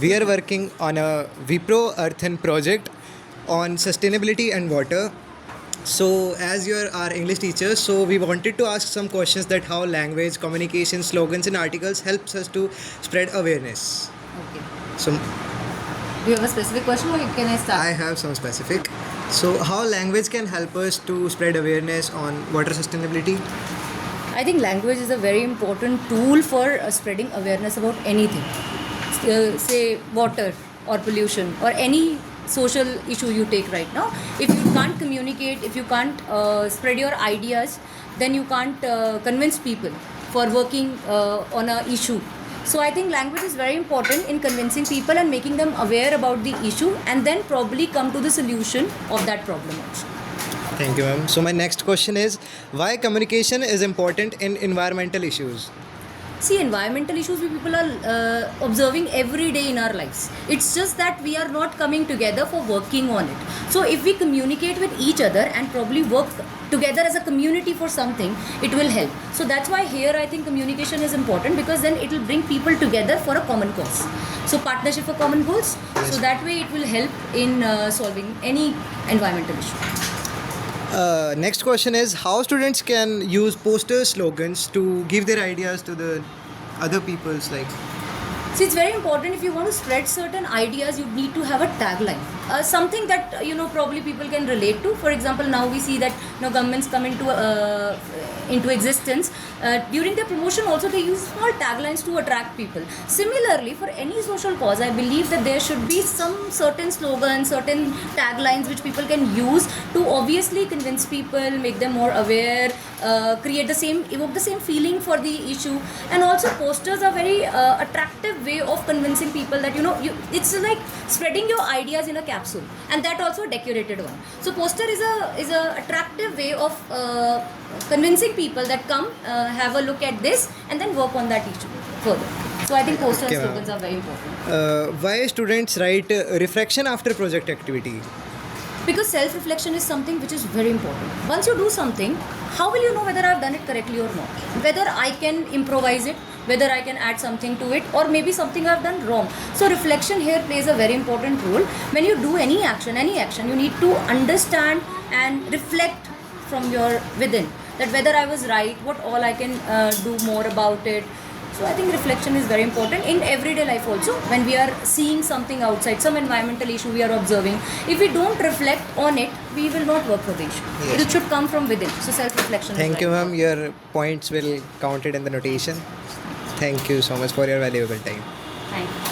We are working on a Vipro Earthen project on sustainability and water. So, as you're our English teacher, so we wanted to ask some questions that how language, communication, slogans, and articles helps us to spread awareness. Okay. So, Do you have a specific question or can I start? I have some specific. So, how language can help us to spread awareness on water sustainability? I think language is a very important tool for spreading awareness about anything. Say water or pollution or any social issue you take right now. If you can't communicate, if you can't spread your ideas, then you can't convince people for working on a issue. So I think language is very important in convincing people and making them aware about the issue and then probably come to the solution of that problem also. Thank you, ma'am. So, my next question is why communication is important in environmental issues? See, environmental issues we people are observing every day in our lives. It's just that we are not coming together for working on it. So if we communicate with each other and probably work together as a community for something, it will help. So that's why here I think communication is important, because then it will bring people together for a common cause. So partnership for common goals. Yes. So that way it will help in solving any environmental issue. Next question is how students can use poster slogans to give their ideas to the other people's like. See, it's very important. If you want to spread certain ideas, you need to have a tagline, something that probably people can relate to. For example, now we see that governments come into existence. During their promotion, also they use small taglines to attract people. Similarly, for any social cause, I believe that there should be some certain slogans, certain taglines which people can use to obviously convince people, make them more aware, evoke the same feeling for the issue. And also, posters are very attractive way of convincing people that it's like spreading your ideas in a capsule, and that also a decorated one. So poster is a attractive way of convincing people that come have a look at this and then work on that issue further. So I think poster Okay, and ma'am. slogans are very important. Why students write reflection after project activity? Because self-reflection is something which is very important. Once you do something, how will you know whether I've done it correctly or not? Whether I can improvise it, whether I can add something to it, or maybe something I've done wrong. So reflection here plays a very important role. When you do any action, you need to understand and reflect from your within, that whether I was right, what all I can do more about it. So I think reflection is very important in everyday life also. When we are seeing something outside, some environmental issue we are observing, if we don't reflect on it, we will not work for the issue. Yes. It should come from within. So self-reflection Thank is you, very ma'am. Your points will counted in the notation. Thank you so much for your valuable time. important. Thank you.